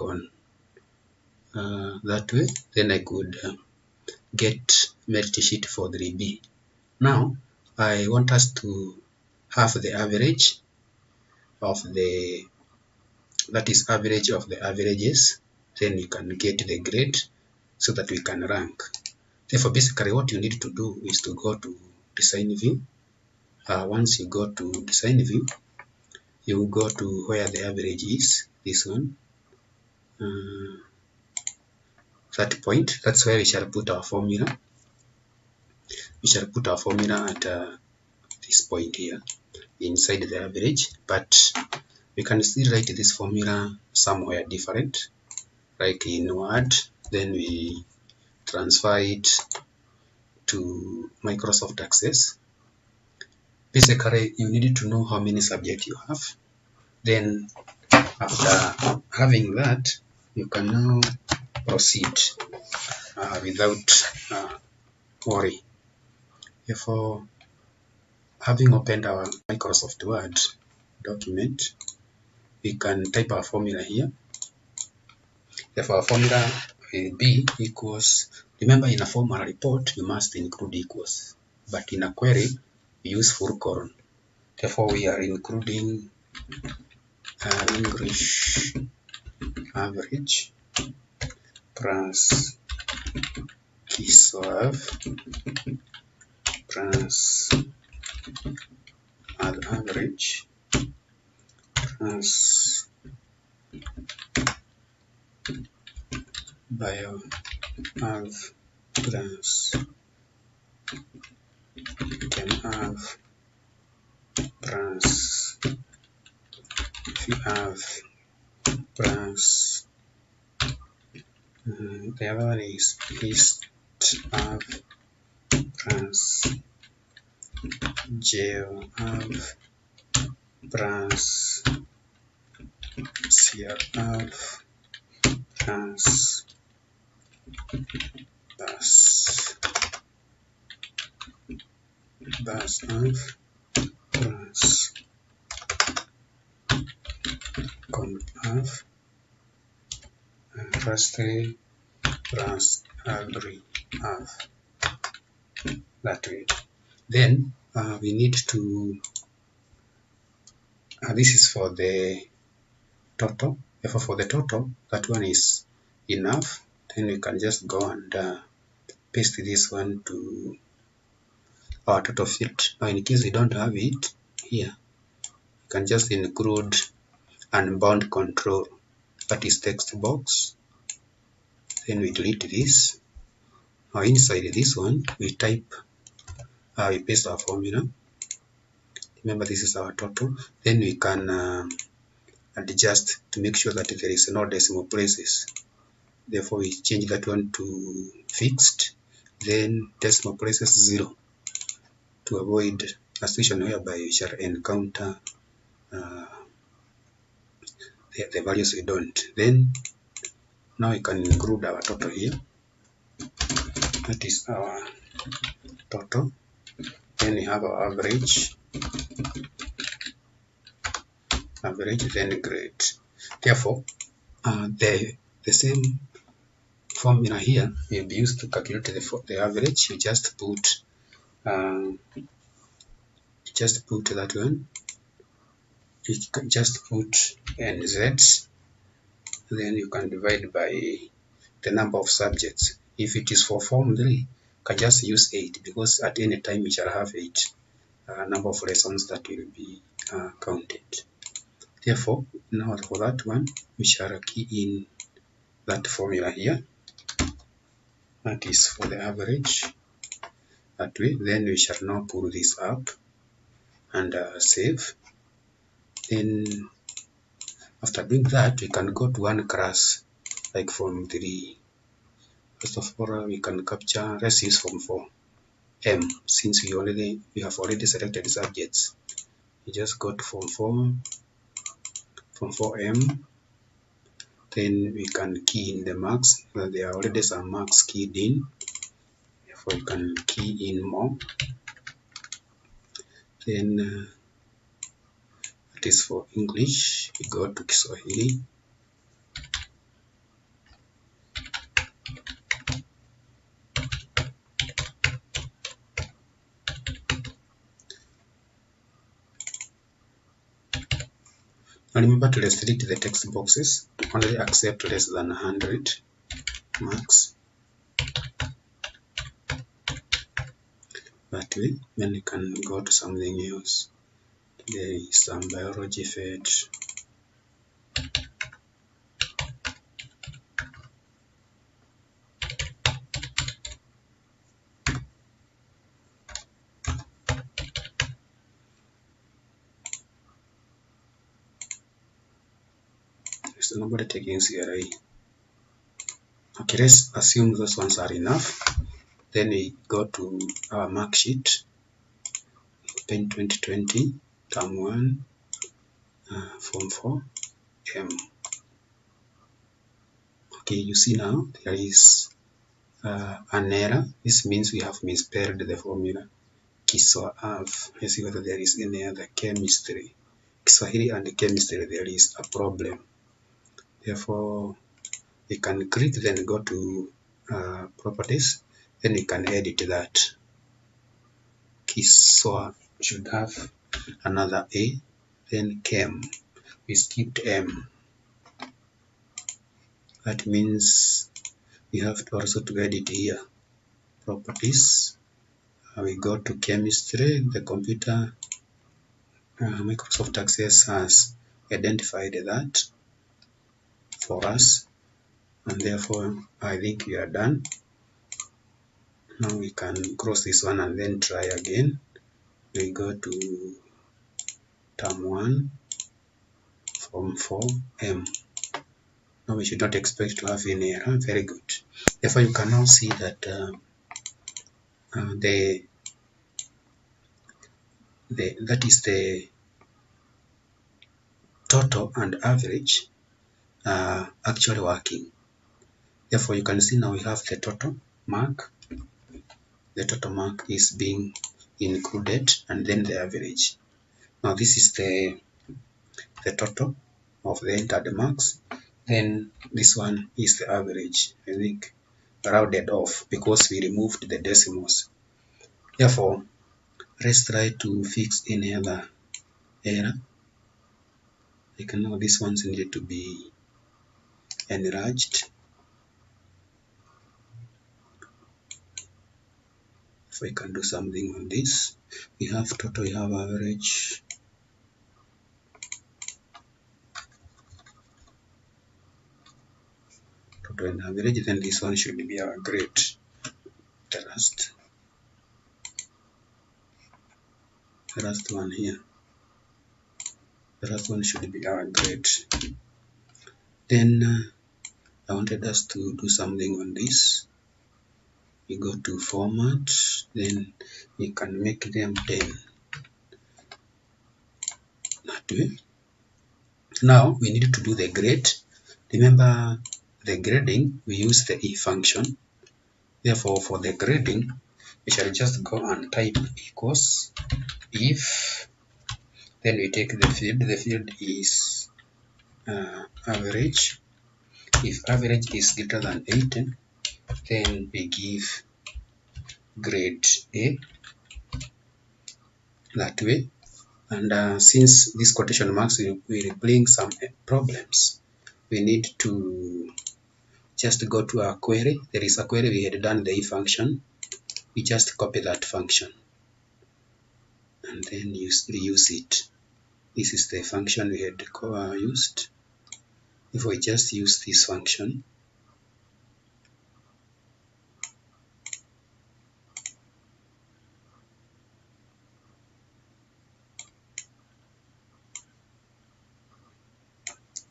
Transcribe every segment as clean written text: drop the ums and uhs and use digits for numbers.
click on that way, then I could get merit sheet for 3B. Now I want us to have the average of the, that is average of the averages, then we can get the grade so that we can rank. Therefore, basically what you need to do is to go to design view. Once you go to design view, you will go to where the average is, this one, that point. That's where we shall put our formula. We shall put our formula at this point here inside the average, but we can still write this formula somewhere different, like in Word, then we transfer it to Microsoft Access. Basically, you need to know how many subjects you have. Then after having that, you can now proceed without worry. Therefore, having opened our Microsoft Word document, we can type our formula here. Therefore, our formula will be equals, remember in a formal report, you must include equals, but in a query, we use full colon. Therefore, we are including English average plus Kiswahili plus average plus bio have plus can have plus if have plus the other one is have plus geo have plus cr have plus bus have plus comp have firstly plus agree have, that way. Then we need to this is for the total. Therefore, for the total, that one is enough. Then we can just go and paste this one to our total field. Now, in case we don't have it here, you can just include unbound control, that is text box. Then we delete this. Now, inside this one, we type, we paste our formula. Remember, this is our total. Then we can adjust to make sure that there is no decimal places. Therefore, we change that one to fixed, then decimal places 0, to avoid a situation whereby we shall encounter the values we don't. Then now we can include our total here. That is our total. Then we have our average, then grade. Therefore, the same formula here will be used to calculate the average. You just put that one. You can just put NZ, then you can divide by the number of subjects. If it is for Form 3, you can just use 8, because at any time we shall have 8 number of lessons that will be counted. Therefore, now for that one, we shall key in that formula here. That is for the average. That way, then we shall now pull this up and save. Then after doing that, we can go to one class like Form 3. First of all, we can capture, let's use Form 4 M, since we have already selected subjects. You just go to Form 4M. Then we can key in the marks. There are already some marks keyed in. Therefore, you can key in more. Then it is for English. We go to Kiswahili. And remember to restrict the text boxes, only accept less than 100 marks. That way, then you can go to something else. There is some biology fed. There's nobody taking CRI. Okay, let's assume those ones are enough. Then we go to our mark sheet. Open 2020, term 1, form 4, M. Okay, you see now there is an error. This means we have misspelled the formula. Kiswa have. Let's see whether there is any other chemistry. Kiswahili and chemistry, there is a problem. Therefore, we can click, then go to properties, then we can edit that. Kiswa should have another A, then chem. We skipped M. That means we have to also to edit here. Properties. We go to chemistry. The computer, Microsoft Access has identified that for us, and therefore I think we are done. Now we can cross this one and then try again. We go to term 1, form 4, M. Now we should not expect to have any error. Very good. Therefore you can now see that that is the total and average actually working. Therefore you can see now we have the total mark. The total mark is being included, and then the average. Now this is the total of the entered marks. Then this one is the average, I think rounded off because we removed the decimals. Therefore, let's try to fix any other error. Like now this one's need to be enlarged. If I can do something on this, we have total, we have average. Total and average, then this one should be our grade. The last one here. The last one should be our grade. Then I wanted us to do something on this. We go to format, then we can make them 10. That way. Now we need to do the grade. Remember the grading, we use the if function. Therefore, for the grading, we shall just go and type equals if, then we take the field. The field is average. If average is greater than 80, then we give grade A. That way. And since these quotation marks will bring some problems, we need to just go to our query. There is a query we had done the if function. We just copy that function and then reuse it. This is the function we had used. If we just use this function,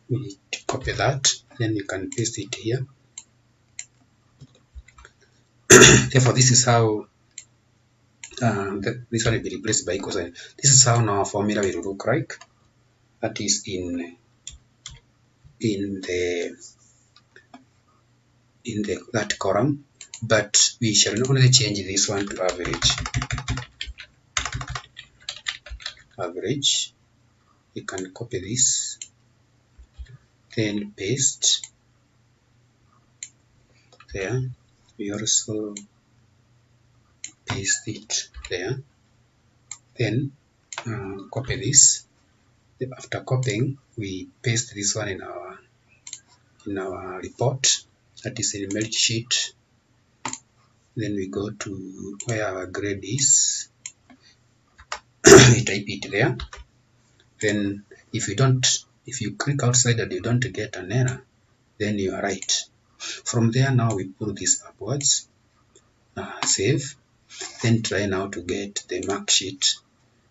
we copy that, then you can paste it here. Therefore, this is how this one will be replaced by equals. This is how now our formula will look like. That is in that column, but we shall only change this one to average. Average. You can copy this, then paste there. We also paste it there, then copy this, After copying, we paste this one in our report, that is in melt sheet. Then we go to where our grade is. We type it there. Then if you click outside and you don't get an error, then you are right. From there, now we pull this upwards, save, then try now to get the mark sheet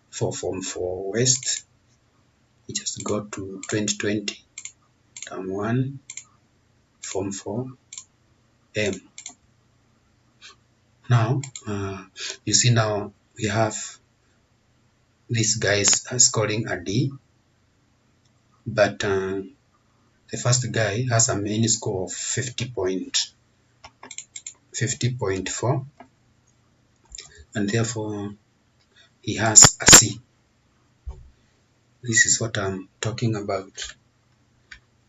for Form 4 West. We just go to 2020 Term 1 Form 4 M. Now you see, now we have these guys scoring a D, but the first guy has a main score of 50.4, and therefore he has a C. This is what I'm talking about,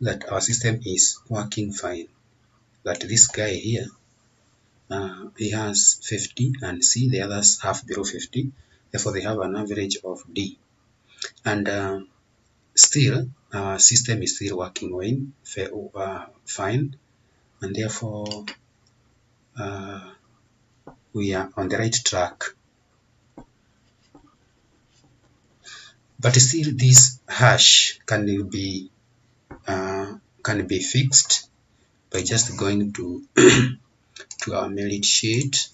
that our system is working fine. That this guy here, he has 50 and C, the others have below 50, therefore they have an average of D. And still our system is still working fine, and therefore we are on the right track. But still this hash can be fixed by just going to to our merit sheet.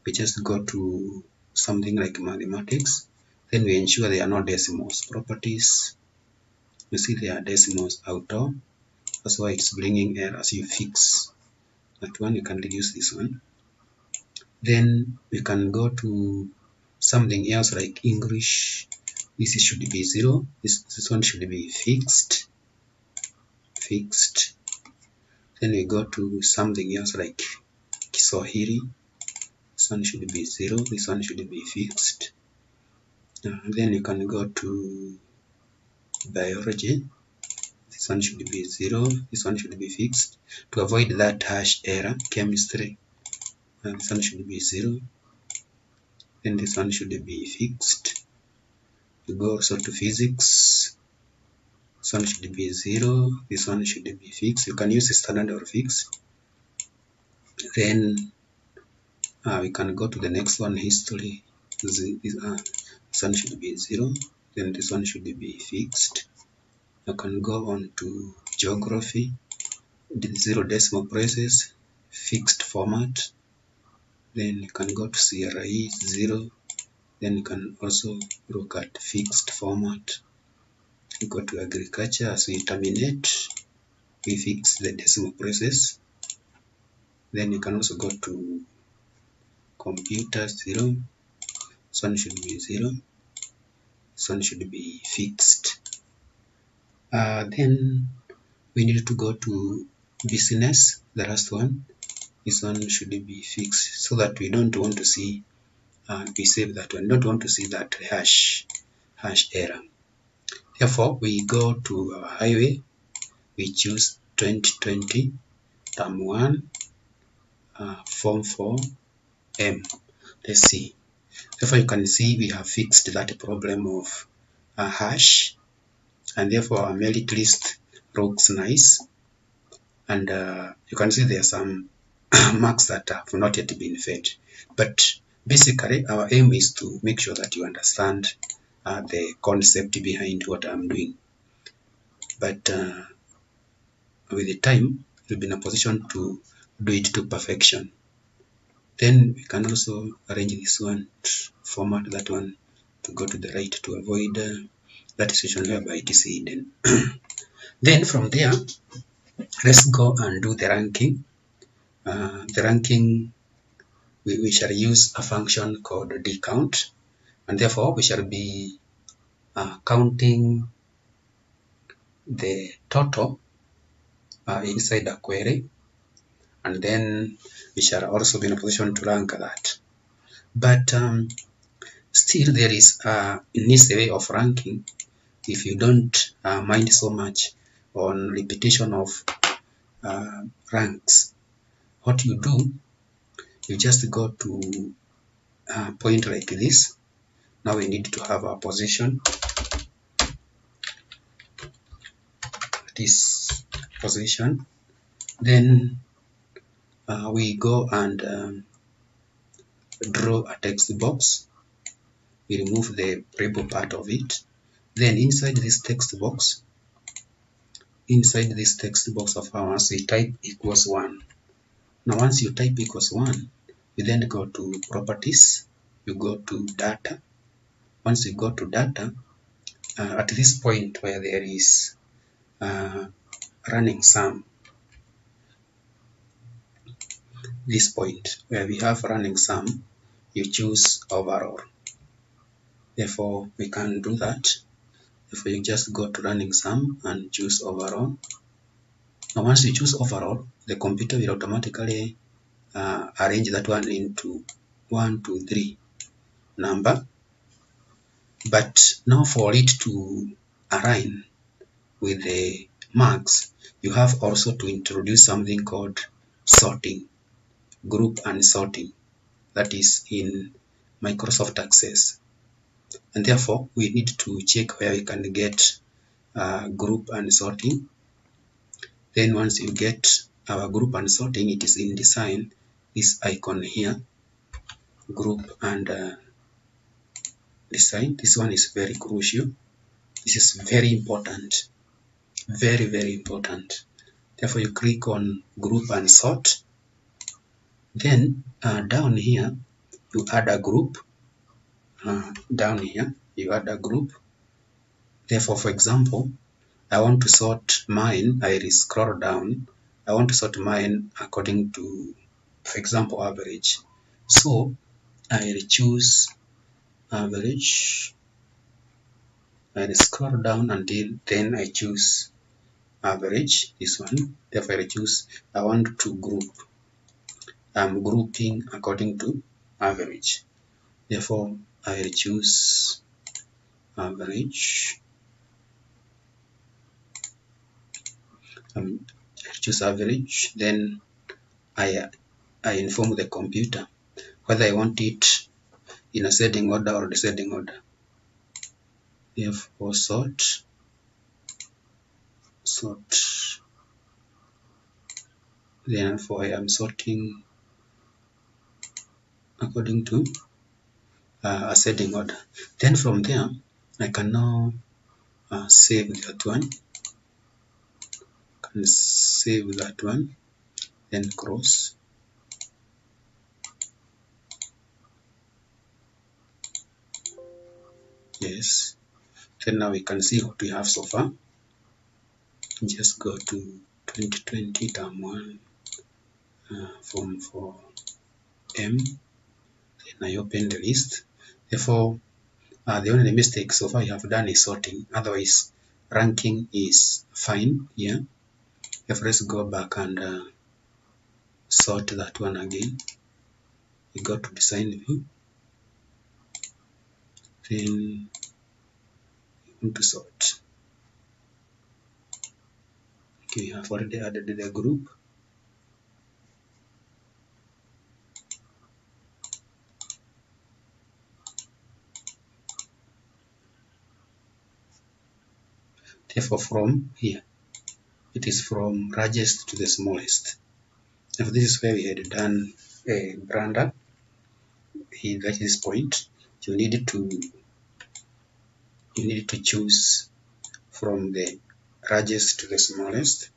We just go to something like mathematics, then we ensure there are no decimals. Properties, you see there are decimals auto, that's why it's bringing errors. You fix that one, you can reduce this one. Then we can go to something else like English. This should be 0, this one should be fixed. Then we go to something else like Kiswahili. This one should be 0, this one should be fixed. Then you can go to biology. This one should be 0, this one should be fixed. To avoid that hash error, chemistry, this one should be 0, then this one should be fixed. You go also to physics. This one should be 0, this one should be fixed. You can use standard or fixed. Then we can go to the next one, history. This one should be 0, then this one should be fixed. You can go on to geography, the 0 decimal places, fixed format. Then you can go to CRE 0, then you can also look at fixed format. You go to agriculture. As we terminate, we fix the decimal places. Then you can also go to computer 0, this one should be 0, this one should be fixed. Then we need to go to business, the last one. This one should be fixed, so that we don't want to see, we save that one, don't want to see that hash error. Therefore we go to our highway, we choose 2020 Term 1 Form 4 M. Let's see. Therefore you can see we have fixed that problem of a hash, and therefore our merit list looks nice. And you can see there are some marks that have not yet been fed. But basically our aim is to make sure that you understand the concept behind what I'm doing. But with the time, you'll be in a position to do it to perfection. Then we can also arrange this one, format that one to go to the right to avoid that situation whereby it is hidden. Then from there, let's go and do the ranking. The ranking, we shall use a function called DCount, and therefore we shall be counting the total inside the query, and then we shall also be in a position to rank that. But still there is an easy way of ranking if you don't mind so much on repetition of ranks. What you do, you just go to a point like this. Now we need to have our position. this position. Then we go and draw a text box. We remove the label part of it. Then inside this text box of ours, we type equals 1. Now once you type equals 1, you then go to properties, you go to data. Once you go to data, at this point where there is running sum, this point where we have running sum, you choose overall. Therefore we can do that. Therefore you just go to running sum and choose overall. Now once you choose overall, the computer will automatically arrange that one into 1, 2, 3 number. But now for it to align with the marks, you have also to introduce something called sorting, group and sorting, that is in Microsoft Access. And therefore we need to check where we can get group and sorting. Then once you get our group and sorting, it is in design, this icon here, group and design. This one is very crucial. This is very important, very, very important. Therefore you click on group and sort. Then down here you add a group. Down here you add a group. Therefore, for example, I want to sort mine. I will scroll down. I want to sort mine according to, for example, average. So I will choose average. I will scroll down until then I choose average, this one. Therefore I choose, I want to group. I'm grouping according to average. Therefore I will choose average. I choose average. Then I inform the computer whether I want it in ascending order or descending order. Therefore sort. Then for I am sorting according to ascending order. Then from there I can now save that one. Then cross. Yes. Then now we can see what we have so far. Just go to 2020 term 1 form 4M. Then I open the list. Therefore the only mistake so far you have done is sorting. Otherwise ranking is fine here. Therefore let's go back and sort that one again. We go to design view. Then we want to sort. Okay, I have already added the group. Therefore from here, it is from largest to the smallest. If this is where we had done a brander, at this point, you need to choose from the largest to the smallest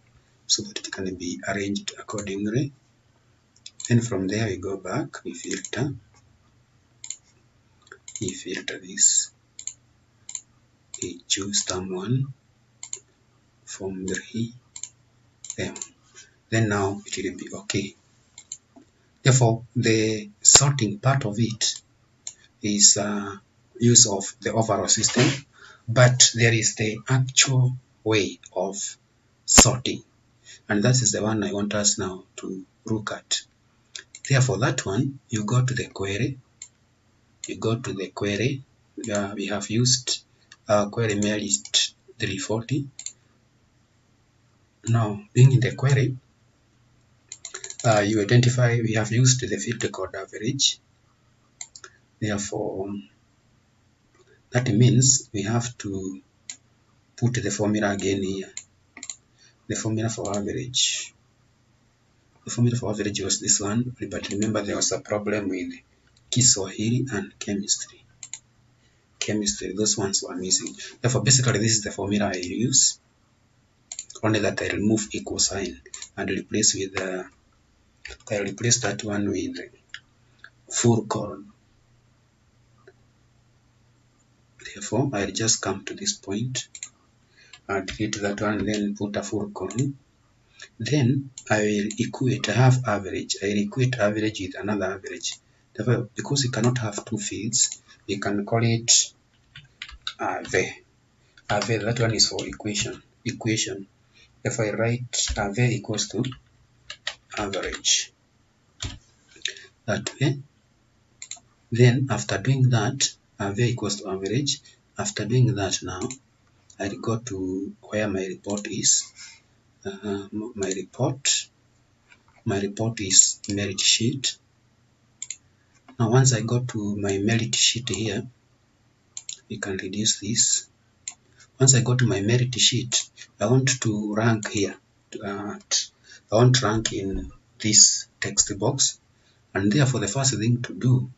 so that it can be arranged accordingly. Then from there we go back, we filter this, we choose term 1, form 3, then now it will be okay. Therefore the sorting part of it is use of the overall system, but there is the actual way of sorting, and that is the one I want us now to look at. Therefore that one, you go to the query, we have used our query mail list 340. Now being in the query, you identify, we have used the field called average. Therefore that means we have to put the formula again here. the formula for average. The formula for average was this one, but remember there was a problem with Kiswahili and chemistry. Those ones were missing. Therefore, basically this is the formula I use, only that I remove equal sign and replace with I replace that one with full colon. Therefore, I'll just come to this point and delete that one, then put a full colon. Then I will equate, I have average. I will equate average with another average. Therefore, because you cannot have two fields, we can call it AVE. AVE, that one is for equation. If I write AVE equals to average, that way. Then after doing that, AVE equals to average. After doing that now, I'll go to where my report is. My report is merit sheet. Now once I go to my merit sheet here, we can reduce this. Once I go to my merit sheet, I want to rank here. I want to rank in this text box, and therefore the first thing to do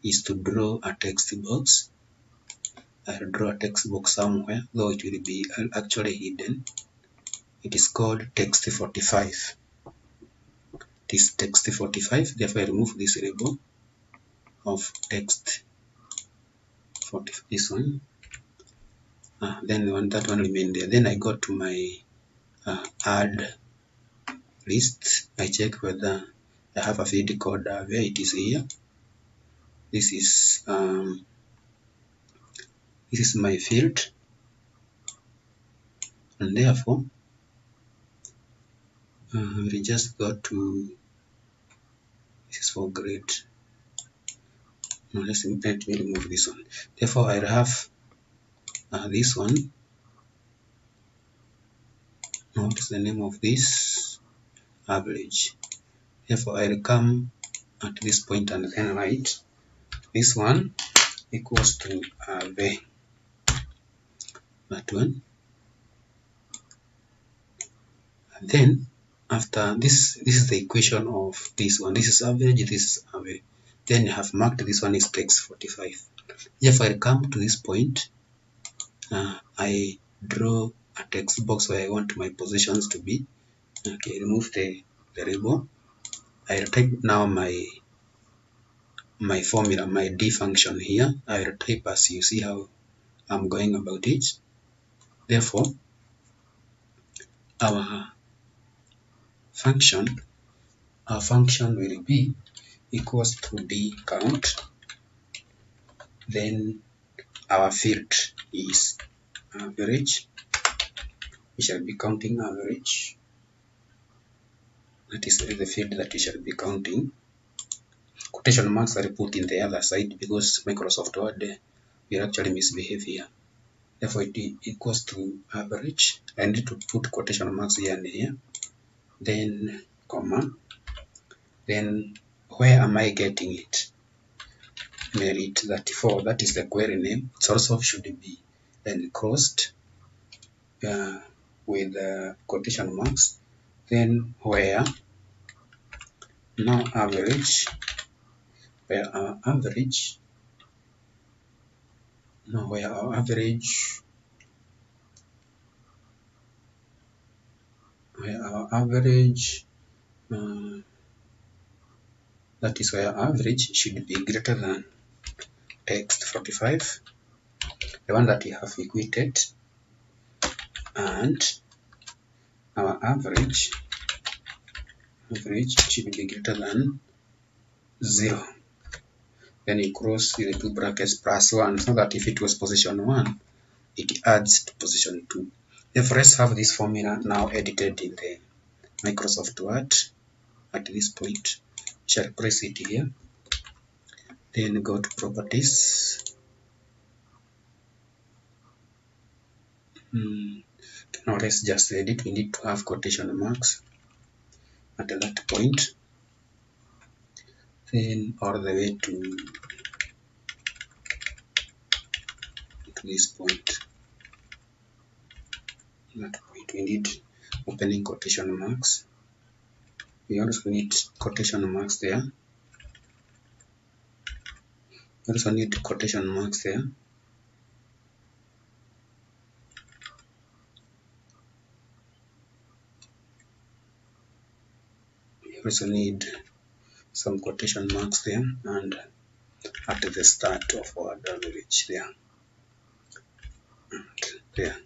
is to draw a text box. I'll draw a text box somewhere, though it will be actually hidden. It is called text 45. This text 45, therefore I remove this label of text 40, this one. Then that one remain there. Then I go to my add list. I check whether I have a field called where it is here. This is my field, and therefore we just go to, this is for grade. No, let me remove this one. Therefore I have this one. Now what is the name of this? Average. Therefore I'll come at this point and then write this one equals to AVE. That one. And then after this is the equation of this one. This is average, this is AVE. Then I have marked this one is text 45. If I come to this point, I draw a text box where I want my positions to be. Okay, remove the label. I'll type now my formula, my D function here. I'll type as you see how I'm going about it. Therefore, our function will be equals to DCount. Then our field is average. We shall be counting average. That is the field that we shall be counting. Quotation marks are put in the other side because Microsoft Word will actually misbehave here. Therefore, it equals to average. I need to put quotation marks here and here. Then comma. Then where am I getting it? Merit 34. That is the query name. It also should be then crossed with quotation marks. Then where now average. Where our average that is where average should be greater than text 45, the one that we have equated, and our average should be greater than 0. Then you cross with the two brackets plus 1, so that if it was position 1, it adds to position 2. Therefore, let's have this formula now edited in the Microsoft Word. At this point, we shall press it here. Then go to properties. Now let's just edit. We need to have quotation marks at that point. Then all the way to this point. At that point we need opening quotation marks. We also need quotation marks there. We also need quotation marks there. We also need some quotation marks there, and at the start of our average there, and there.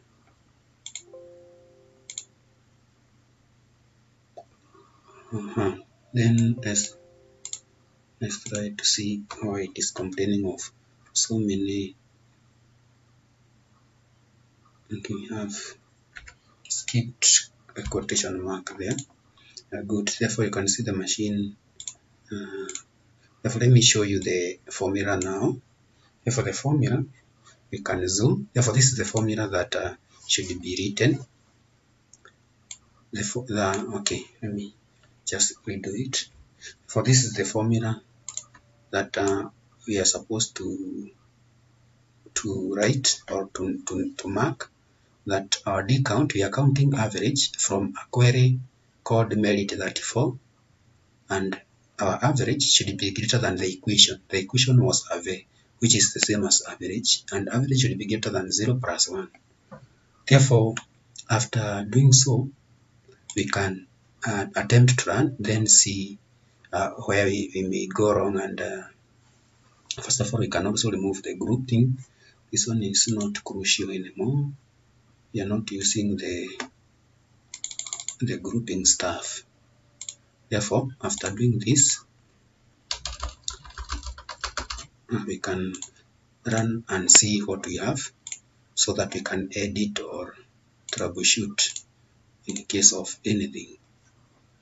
Then let's try to see why it is complaining of so many. Okay, we have skipped a quotation mark there. Good. Therefore, you can see the machine. Therefore, let me show you the formula now. Therefore, the formula we can zoom. Therefore, this is the formula that should be written. Okay, let me just redo it. For this is the formula that we are supposed to write or to mark, that our DCount, we are counting average from a query called merit 34, and our average should be greater than the equation. The equation was AVE, which is the same as average, and average should be greater than 0 plus 1. Therefore, after doing so, we can attempt to run, then see where we may go wrong. And first of all, we can also remove the grouping. This one is not crucial anymore. We are not using the grouping stuff. Therefore, after doing this, we can run and see what we have, so that we can edit or troubleshoot in case of anything.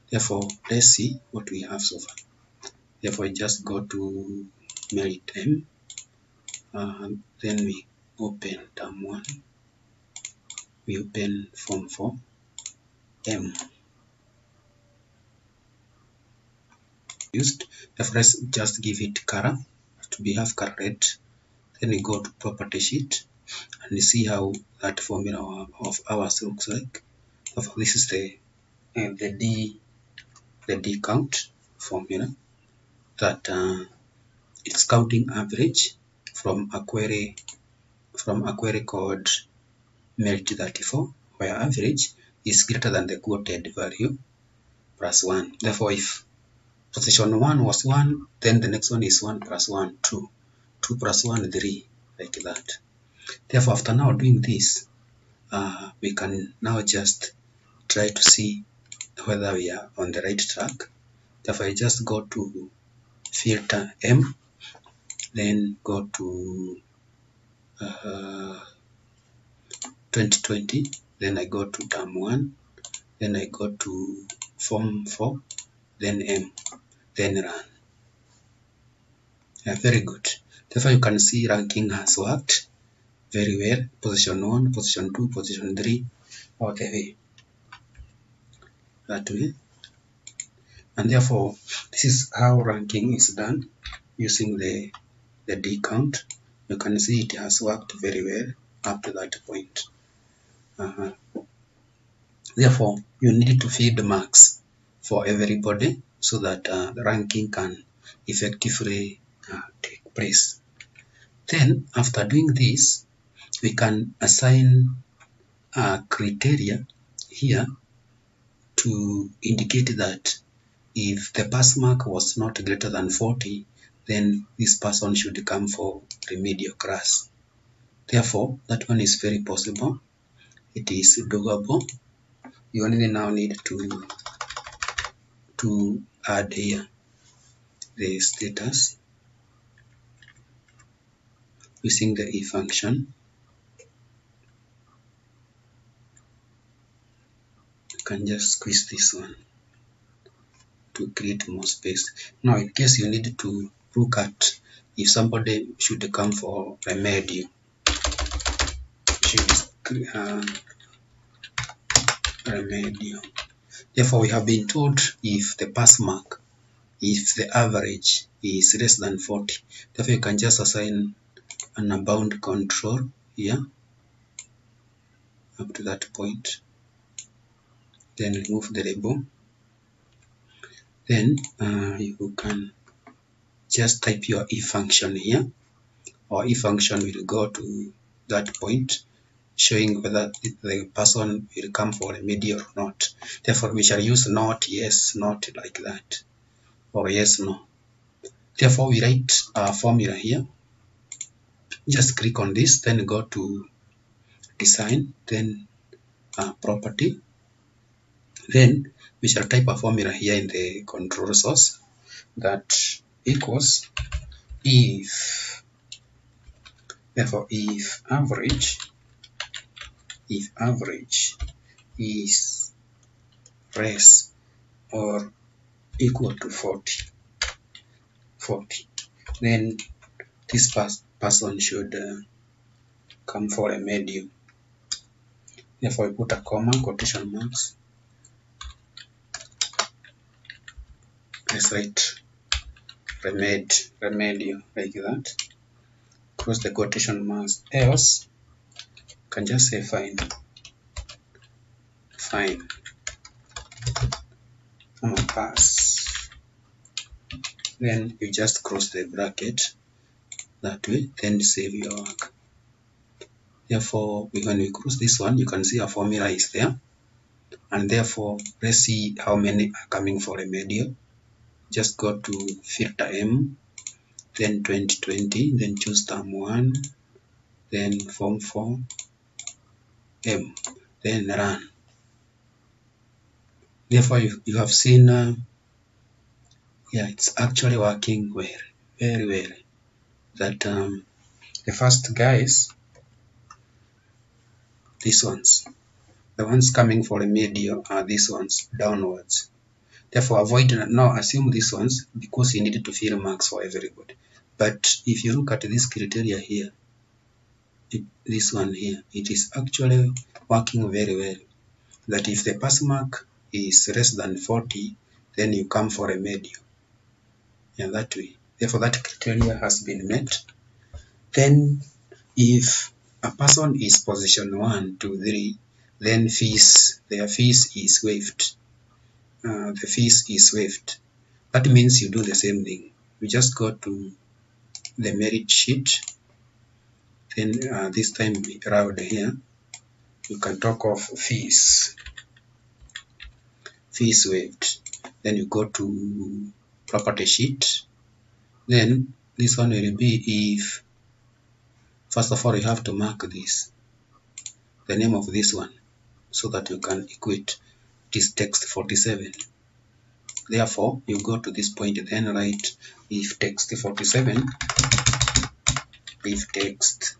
Therefore, let's see what we have so far. Therefore, I just go to merit M, then we open term 1, we open form 4, M used. Therefore, let's just give it color to be have color red. Then we go to property sheet and we see how that formula of ours looks like. Therefore, this is the DCount formula that it's counting average from a query called merit 34, where average is greater than the quoted value plus 1. Therefore, if position 1 was 1, then the next one is 1 plus 1, 2. 2 plus 1, 3, like that. Therefore, after now doing this, we can now just try to see whether we are on the right track. Therefore, I just go to filter M, then go to 2020, then I go to term 1, then I go to form 4, then M, then run. Very good. Therefore, you can see ranking has worked very well. Position 1, position 2, position 3, all the way that way. And therefore, this is how ranking is done using the DCount. You can see it has worked very well up to that point. Therefore, you need to feed marks for everybody so that the ranking can effectively take place. Then, after doing this, we can assign criteria here to indicate that if the pass mark was not greater than 40, then this person should come for remedial class. Therefore, that one is very possible. It is doable. You only now need to add here the status using the if function. You can just squeeze this one to create more space. Now, in case you need to look at if somebody should come for remedial, remedial. Therefore, we have been told if the pass mark, if the average is less than 40, therefore you can just assign an abound control here up to that point. then remove the label. Then you can just type your if function here, or if function will go to that point, showing whether the person will come for remedial or not. Therefore, we shall use not, yes, not, like that, or yes, no. Therefore, we write our formula here. Just click on this, then go to design, then property. Then we shall type a formula here in the control source that equals if, therefore if average is less or equal to 40, then this person should come for a medium. Therefore, we put a comma, quotation marks. Let's write remedial, like that. Close the quotation marks. Else, you can just say fine. I'm a pass. Then you just close the bracket that way, then save your work. Therefore, when we close this one, you can see our formula is there. And therefore, let's see how many are coming for remedial. Just go to filter M, then 2020, then choose term 1, then form 4, M, then run. Therefore, you have seen, yeah, it's actually working well, very well. That the first guys, these ones, the ones coming for remedial are these ones, downwards. Therefore, avoid, now assume these ones because you need to fill marks for everybody. But if you look at this criteria here, this one here, it is actually working very well. That if the pass mark is less than 40, then you come for remedial. Yeah, that way. Therefore, that criteria has been met. Then, if a person is position 1, 2, 3, then their fees is waived. The fees is waived. That means you do the same thing. You just go to the merit sheet. Then this time around here, you can talk of fees waived. Then you go to property sheet. Then this one will be if, first of all, you have to mark this, the name of this one, so that you can equate this text 47. Therefore, you go to this point, then write if text 47, if text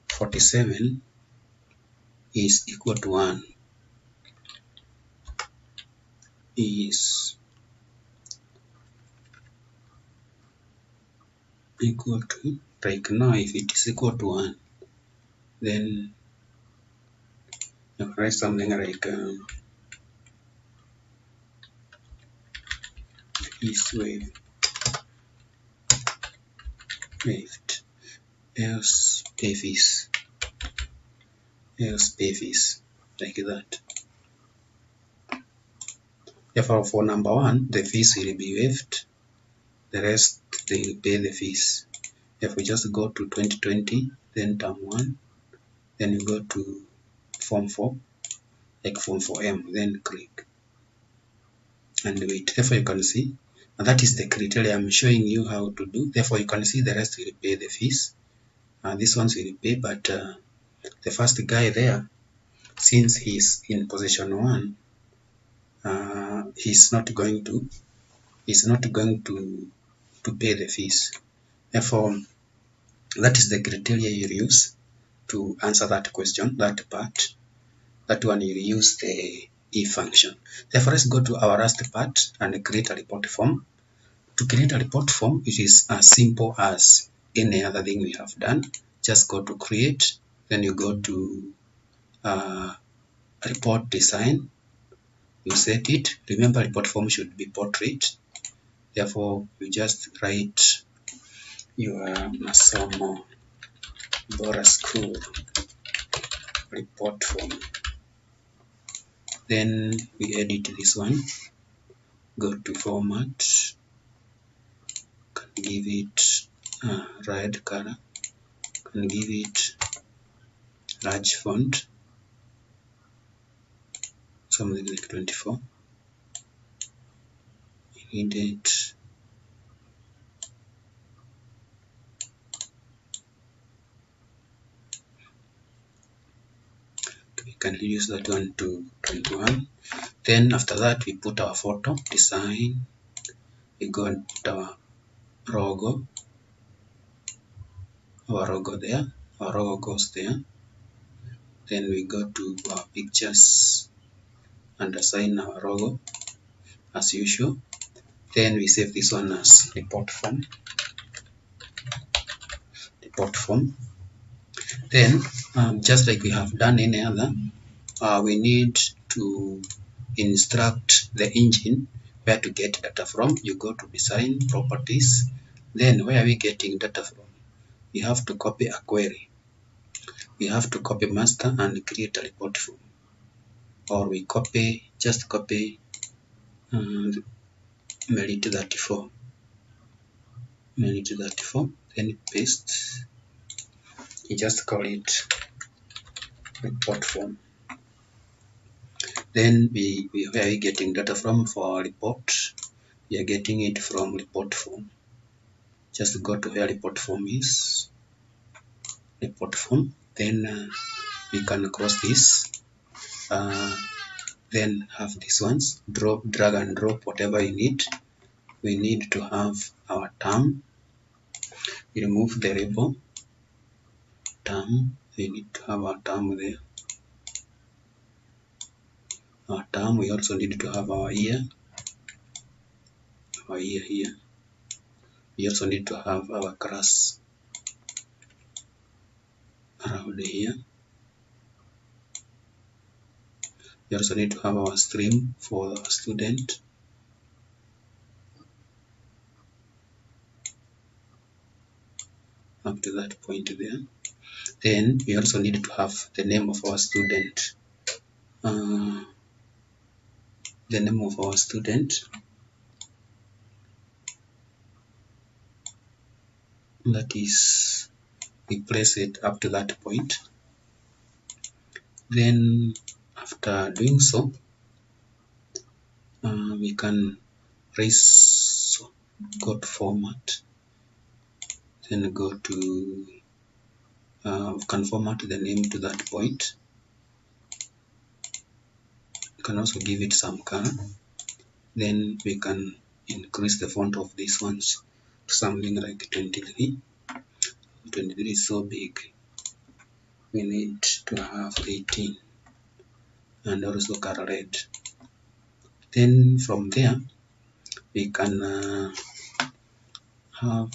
47 is equal to 1, is equal to, like now, if it is equal to 1, then you write something like is waived, else pay fees, like that. Therefore, for number 1, the fees will be waived, the rest they will pay the fees. If we just go to 2020, then term 1, then you go to form 4, like form 4M, then click and wait. Therefore, you can see, and that is the criteria I'm showing you how to do. Therefore, you can see the rest will pay the fees. This ones will pay, but the first guy there, since he's in position 1, he's not going to pay the fees. Therefore, that is the criteria you use to answer that question, that part. That one you use the if function. Therefore, let's go to our last part and create a report form. To create a report form, it is as simple as any other thing we have done. Just go to create, then you go to report design, you set it. Remember, report form should be portrait. Therefore, you just write your Masomo Bora school report form. Then we edit this one, go to format, can give it red color, can give it large font, something like 24. We need it we can reduce that one to 21. Then after that we put our photo design, we go and put our logo there, our logo goes there. Then we go to our pictures and assign our logo as usual. Then we save this one as report form. Then just like we have done any other, we need to instruct the engine where to get data from. You go to design, properties, then where are we getting data from? We have to copy a query. We have to copy master and create a report form, or we just copy Merit 34, then paste. You just call it report form. Then where are we getting data from for our report? We are getting it from report form. Just go to where report form is, report form. Then we can cross this. Then have these ones, drag and drop whatever you need. We need to have our term. We remove the label term. We need to have our term there. Our term. We also need to have our year. Our year here. We also need to have our class around here. We also need to have our stream for our student. Up to that point there. Then we also need to have the name of our student. The name of our student. That is, we place it up to that point. Then after doing so, we can go to format, then go to we can format the name to that point. You can also give it some color. Then we can increase the font of these ones to something like 23. 23 is so big. We need to have 18 and also color red. Then from there we can have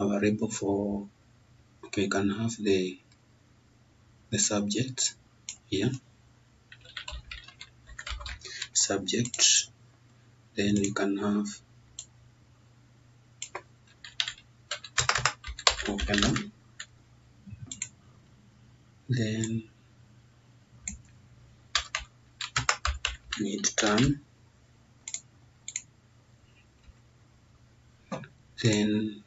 our label for, okay, we can have the subject here, subject. Then we can have opener. Then need term. Then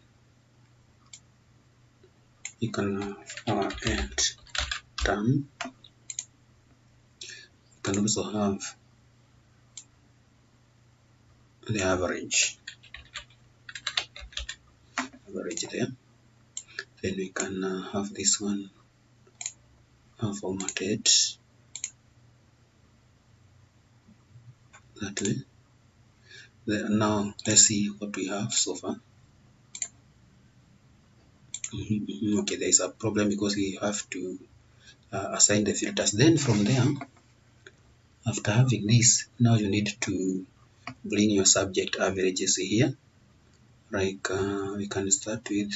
you can have our end term. You can also have the average there. Then we can have this one formatted that way. Now let's see what we have so far. Okay, there is a problem because we have to assign the filters. Then from there, after having this, now you need to bring your subject averages here. Like we can start with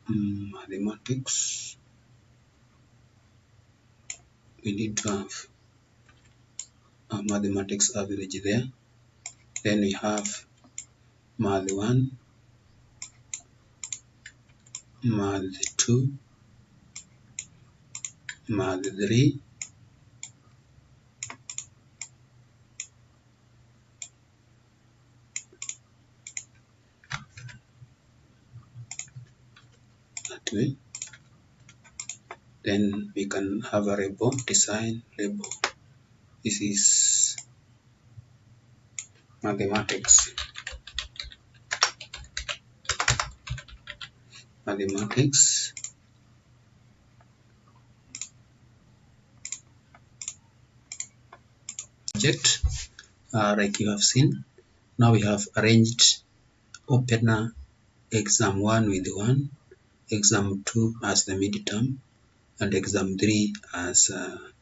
mathematics. We need to have a mathematics average there. Then we have math 1, math 2, math 3, that way. Then we can have a label, design label. This is mathematics. Mathematics. Object, like you have seen. Now we have arranged opener exam 1 with 1, exam 2 as the midterm, and exam 3 as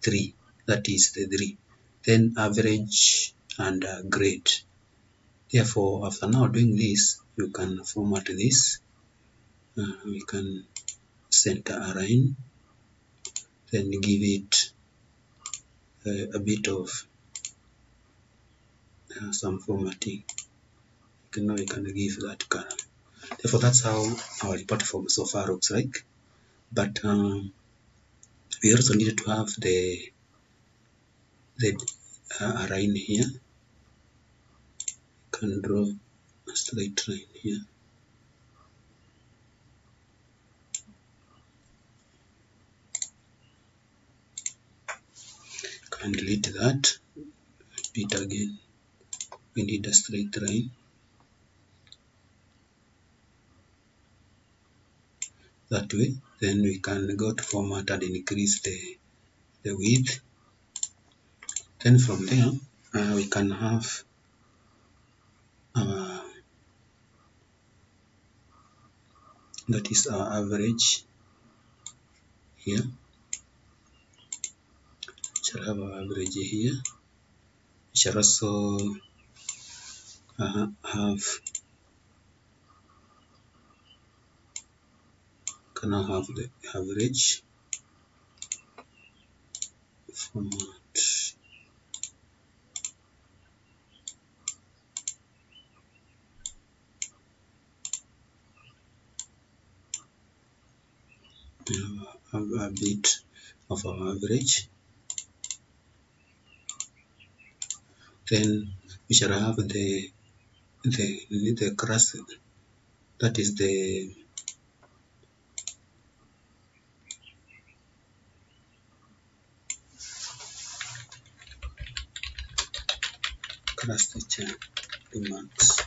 3. That is the 3. Then average and grade. Therefore, after now doing this, you can format this. We can center align, then give it a bit of some formatting. Now we can give that color. Therefore, that's how our report form so far looks like. But we also need to have the align here. You can draw a straight line here. Can delete that. Repeat again. We need a straight line. That way, then we can go to format and increase the width. Then from there, we can have that is our average here. Shall have our average here. We shall also can now have the average format. Have a bit of our average. Then we shall have the class, that is the class teacher remarks.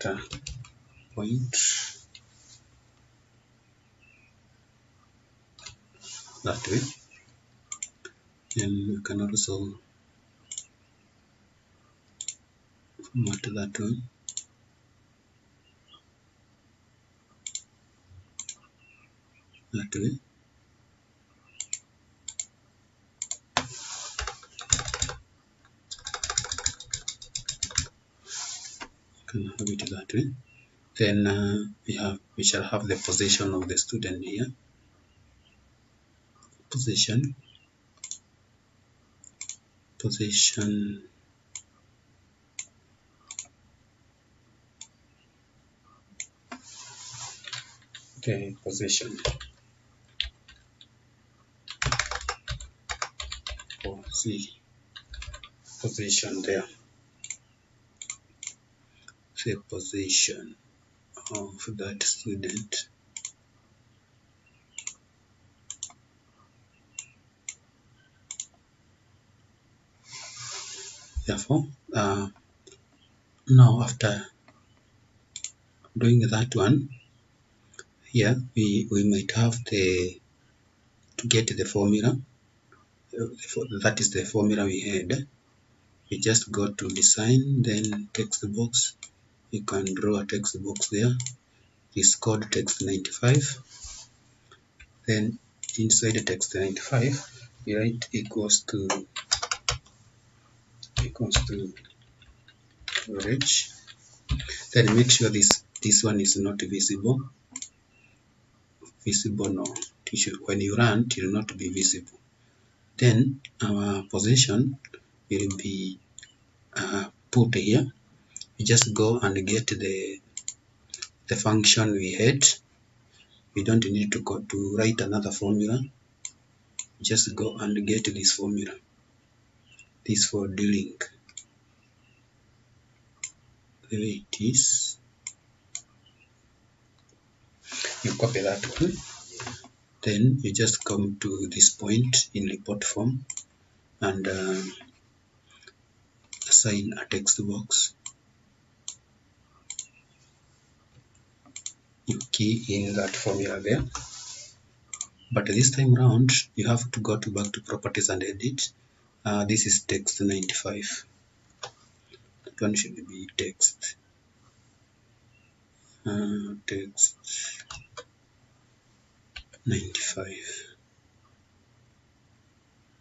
Data point that way. And we can also format that one. That way. Can have it that way. Then we shall have the position of the student here. Position. Okay, position. Position there. The position of that student. Therefore, now after doing that one, here we might have to get the formula. That is the formula we had. We just go to design, then text box. You can draw a text box there. It's called text 95. Then inside the text 95, we write equals to average. Then make sure this one is not visible. No. When you run, it will not be visible. Then our position will be put here. We just go and get the function we had. We don't need to write another formula. just go and get this formula, this for dealing the way it is. You copy that one, then you just come to this point in report form and assign a text box. You key in that formula there, but this time around you have to go back to properties and edit. This is text 95. That one should be text. Text 95.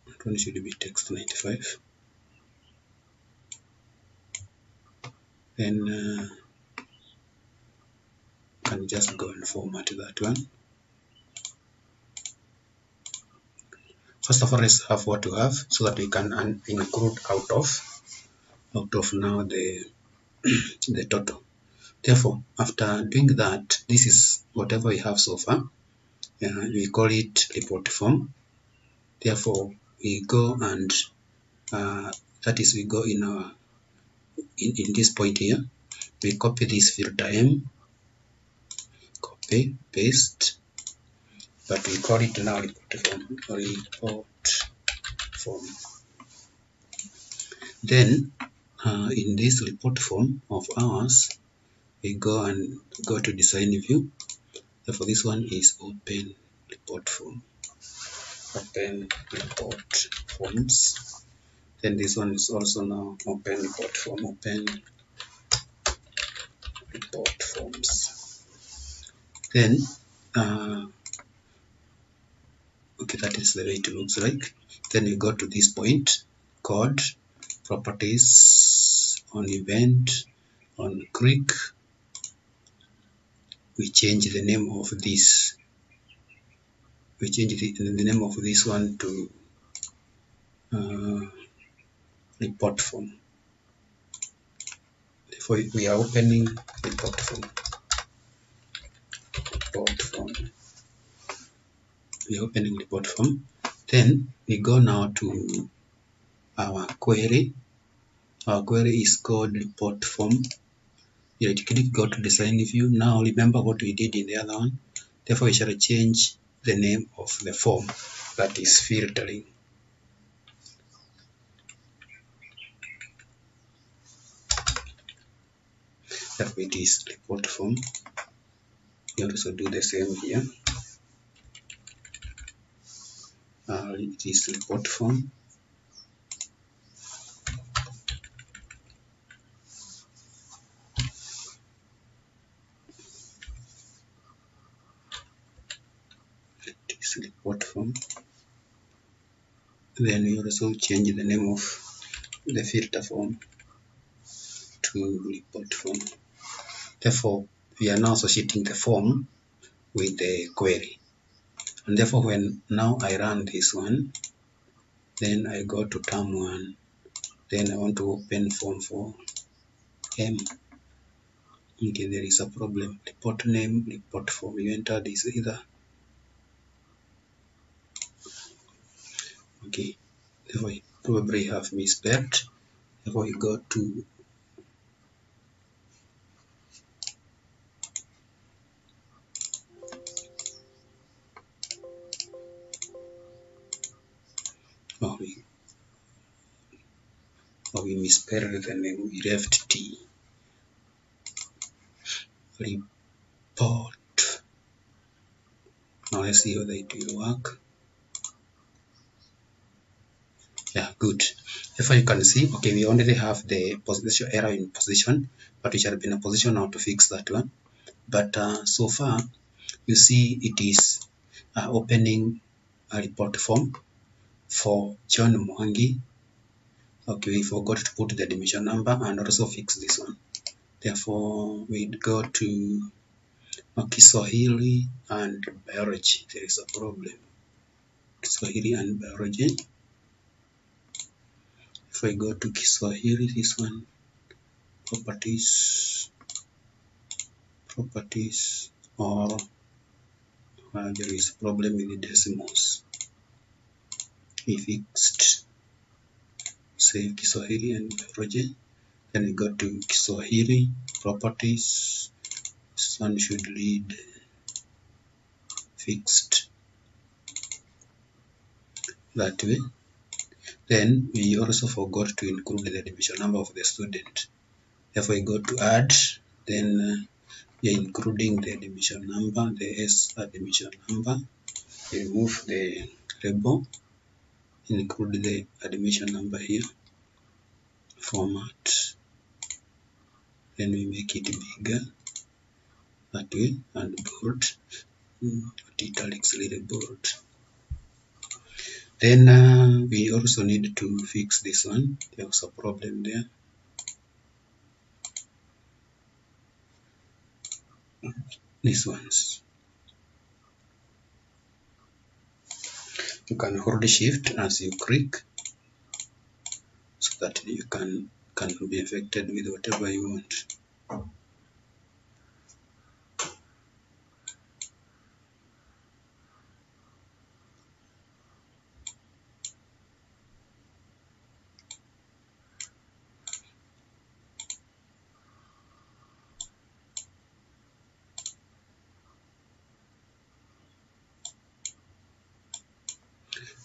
That one should be text 95. Then can just go and format that one. First of all, let's have what you have so that we can include out of now the the total. Therefore, after doing that, this is whatever we have so far. We call it report form. Therefore, we go and that is, we go in our in this point here. We copy this filter M, copy, paste, but we call it now report form. Report form. Then in this report form of ours, we go to design view. Therefore, this one is open report form. Open report forms. Then this one is also now open report form. Open report forms. Then okay, that is the way it looks like. Then you go to this point, code, properties, on event, on click. We change the name of this. We change the name of this one to report form. Therefore, we are opening report form. Report form. We are opening report form. Then we go now to our query. Our query is called report form. You right click, go to design view. Now remember what we did in the other one. Therefore, we shall change the name of the form, that is filtering. Therefore, it is report form. You also do the same here. It is report form. It is report form. Then you also change the name of the filter form to report form. Therefore, we are now associating the form with the query. And therefore, when now I run this one, then I go to term 1. Then I want to open form for M. Okay, there is a problem. Report name, report form. You enter this either. Okay, therefore I probably have misspelled. Therefore we go to we misspelled the name. We left T. Report. Now let's see whether it will work. Yeah, good. Therefore you can see, okay, we already have the position error in position, but we shall be in a position now to fix that one. But so far, you see it is opening a report form for John Mwangi. Okay, we forgot to put the admission number and also fix this one. Therefore, we'd go to Kiswahili and biology. There is a problem. Kiswahili and biology. If I go to Kiswahili, this one, properties, or there is a problem with the decimals. we fixed save Kiswahili and biology. Then we go to Kiswahili properties. This one should read fixed that way. Then we also forgot to include the admission number of the student. Therefore, we go to add, then we are including the admission number, the S admission number. Remove the label, include the admission number here, format, then we make it bigger that way and bold, italics little bold. Then we also need to fix this one. There was a problem there. These ones. You can hold shift as you click so that you can be affected with whatever you want.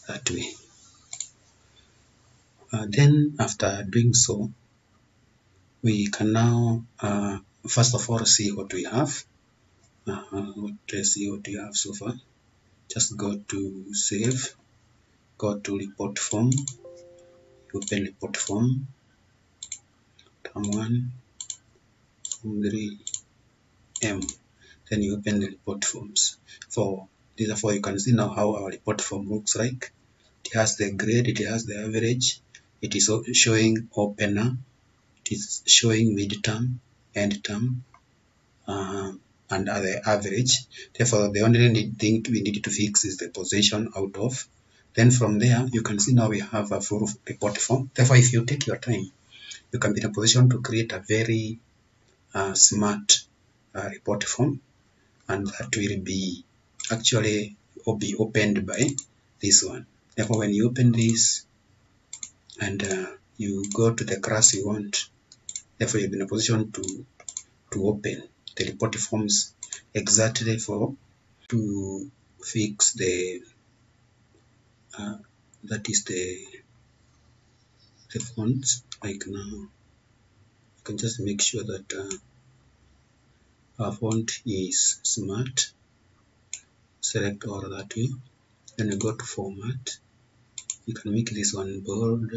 That way. Then after doing so, we can now first of all see what we have. See what we have so far. Just go to save, go to report form, open report form, term 1, form 3, M. Then you open the report forms. Therefore, you can see now how our report form looks like. It has the grade, it has the average, it is showing opener, it is showing midterm, end term, and the average. Therefore, the only thing we need to fix is the position out of. Then from there, you can see now we have a full report form. Therefore, if you take your time, you can be in a position to create a very smart report form, and that will be actually be opened by this one. Therefore, when you open this and you go to the class you want, therefore you'll be in a position to open the report forms exactly to fix the that is the fonts. Like now, you can just make sure that our font is smart. Select all that way. Then you go to format. You can make this one bold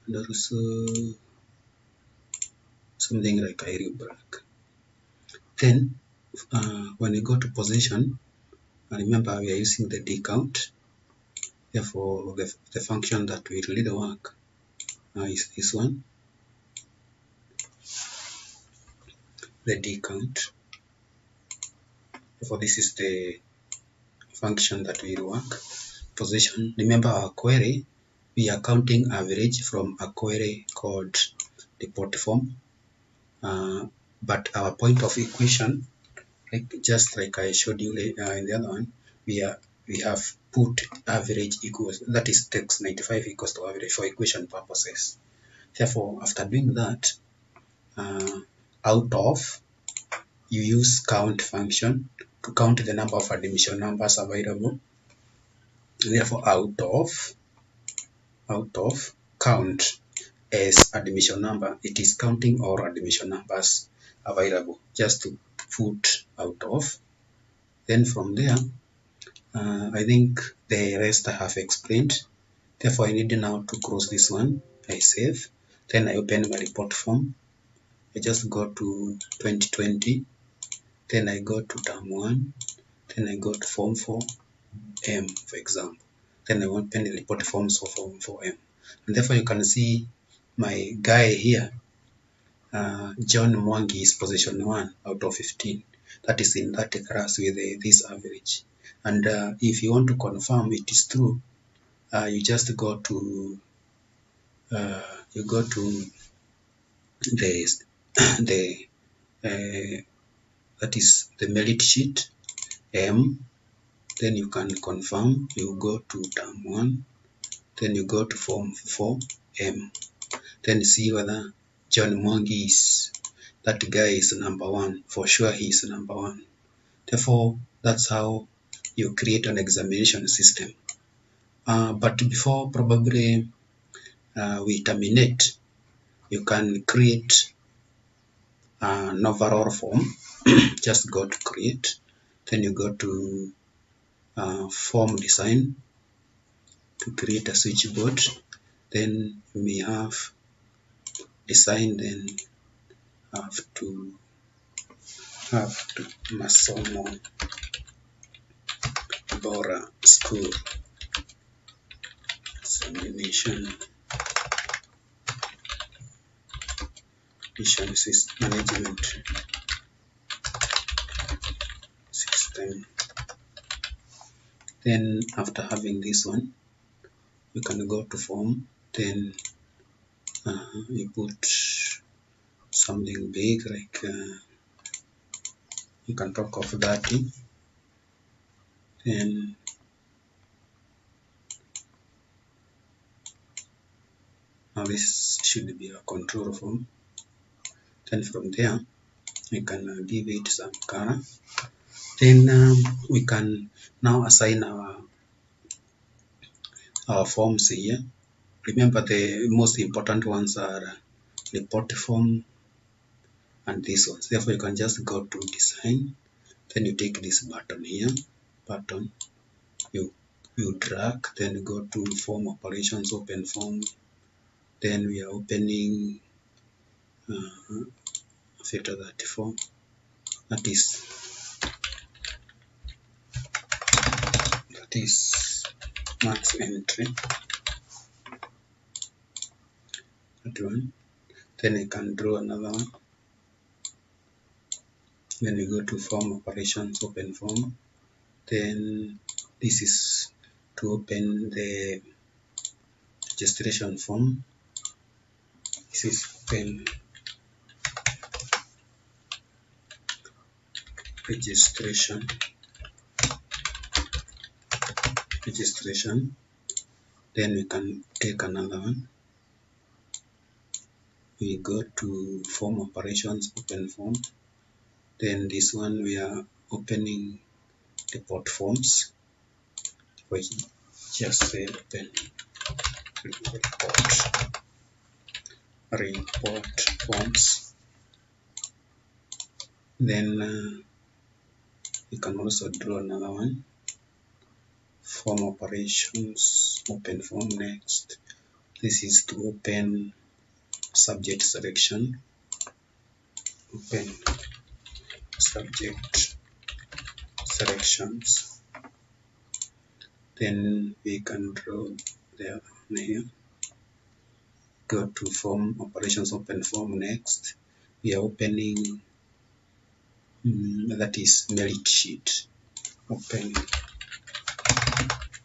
and also something like Arial black. Then when you go to position, remember we are using the DCount. Therefore, the function that will really work is this one, the DCount. Therefore, this is the function that will work. Position. Remember our query, we are counting average from a query called report form. But our point of equation, just like I showed you in the other one, we have put average equals, that is text 95 equals to average for equation purposes. Therefore, after doing that, out of, you use count function to count the number of admission numbers available. Therefore, out of count as admission number, it is counting all admission numbers available, just to put out of. Then from there, I think the rest I have explained. Therefore, I need now to close this one. I save. Then I open my report form. I just go to 2020. Then I go to term 1. Then I go to form 4M, for example. Then I open the report forms for form 4M. And therefore, you can see my guy here, John Mwangi, is position 1 out of 15. That is in that class with this average. And if you want to confirm it is true, you just go to the that is the merit sheet M, then you can confirm, you go to term 1, then you go to form 4M, then see whether John Mwangi is, that guy is number 1, for sure he is number 1. Therefore, that's how you create an examination system. But before probably we terminate, you can create an overall form. Just go to create, then you go to form design to create a switchboard. Then we have design, then have to Masomo Bora school examination management system. Then after having this one, you can go to form, then you put something big, like you can talk of 30, then now this should be a control form. Then from there we can give it some color. Then we can now assign our forms here. Remember, the most important ones are report form and these ones. Therefore, you can just go to design, then you take this button here, you drag, then go to form operations, open form. Then we are opening filter 34, that is max entry, that one. Then you can draw another one. Then you go to form operations, open form. Then this is to open the registration form. This is open registration. Then we can take another one. We go to form operations, open form. Then this one we are opening report forms. We just say open report forms. Then you can also draw another one. Form operations, open form next. This is to open subject selection. Open subject selections. Then we can draw the other one here. Go to form operations, open form next. We are opening that is merit sheet. Open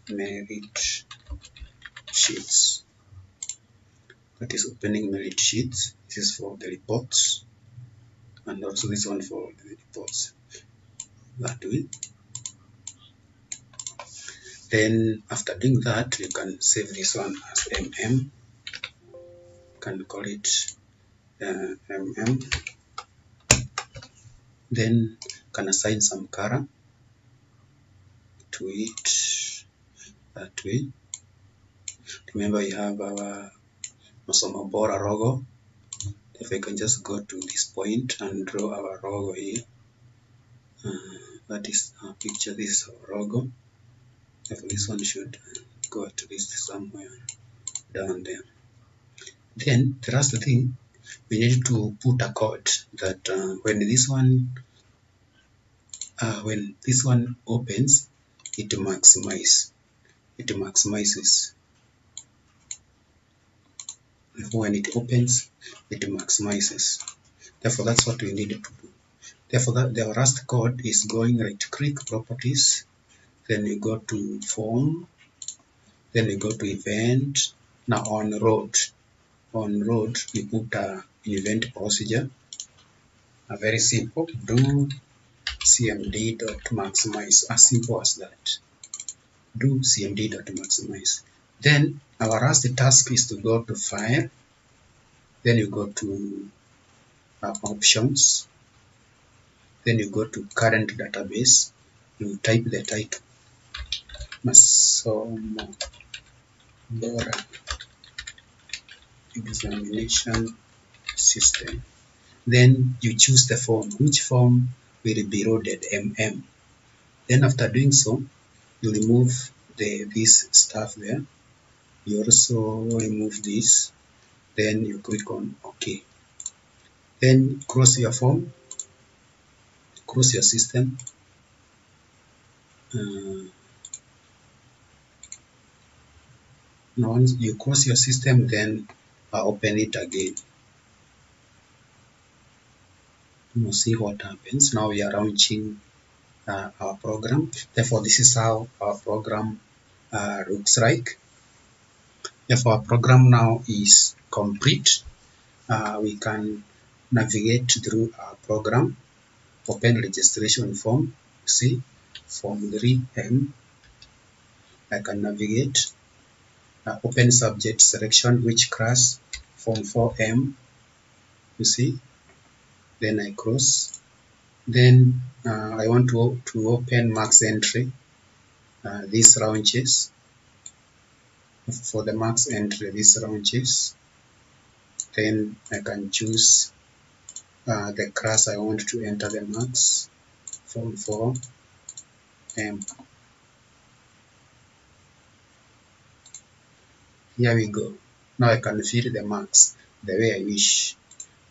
merit sheets. That is opening merit sheets. This is for the reports, and also this one for the reports. That way. Then after doing that, you can save this one as MM. You can call it MM. Then can assign some color to it that way. Remember, you have our Masomo Bora logo. If I can just go to this point and draw our logo here, that is our picture. This is our logo. Therefore, this one should go at least somewhere down there. Then the last thing, we need to put a code that when this one opens, it maximizes. When it opens, it maximizes. Therefore, that's what we need to do. Therefore, the last code is going right-click properties. Then you go to form. Then you go to event. Now on road, we put an event procedure. Very simple. Do cmd.maximize, as simple as that. Do cmd.maximize. Then our last task is to go to File, then you go to Options, then you go to Current Database, you type the title Masomo Bora examination system. Then you choose the form, which form will be loaded, Then after doing so, you remove this stuff there. You also remove this. Then you click on OK. Then close your form, close your system. Now once you close your system, then open it again. We'll see what happens. Now we are launching our program. Therefore, this is how our program looks like. Therefore, our program now is complete. We can navigate through our program. Open registration form. See, form 3M. I can navigate. Open subject selection, which class? Form 4M. You see. Then I close. Then I want to open max entry. This launches. For the max entry, this launches. Then I can choose the class I want to enter the max. Form 4M. Here we go. Now I can fill the marks the way I wish,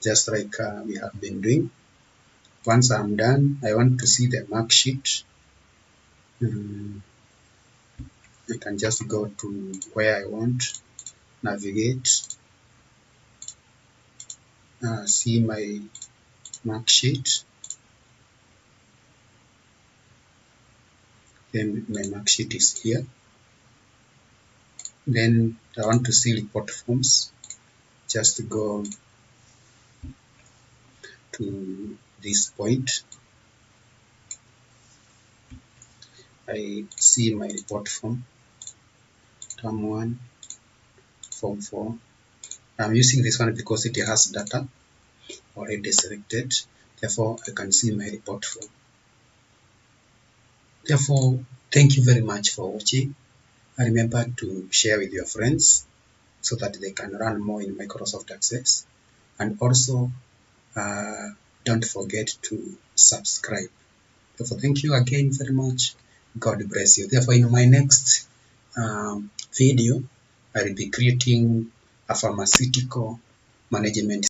just like we have been doing. Once I'm done, I want to see the mark sheet. I can just go to where I want, navigate, see my mark sheet. Then my mark sheet is here. Then I want to see report forms. Just go to this point. I see my report form, term 1, form 4. I'm using this one because it has data already selected. Therefore, I can see my report form. Therefore, thank you very much for watching. Remember to share with your friends so that they can learn more in Microsoft Access. And also, don't forget to subscribe. Therefore, thank you again very much. God bless you. Therefore, in my next video, I will be creating a pharmaceutical management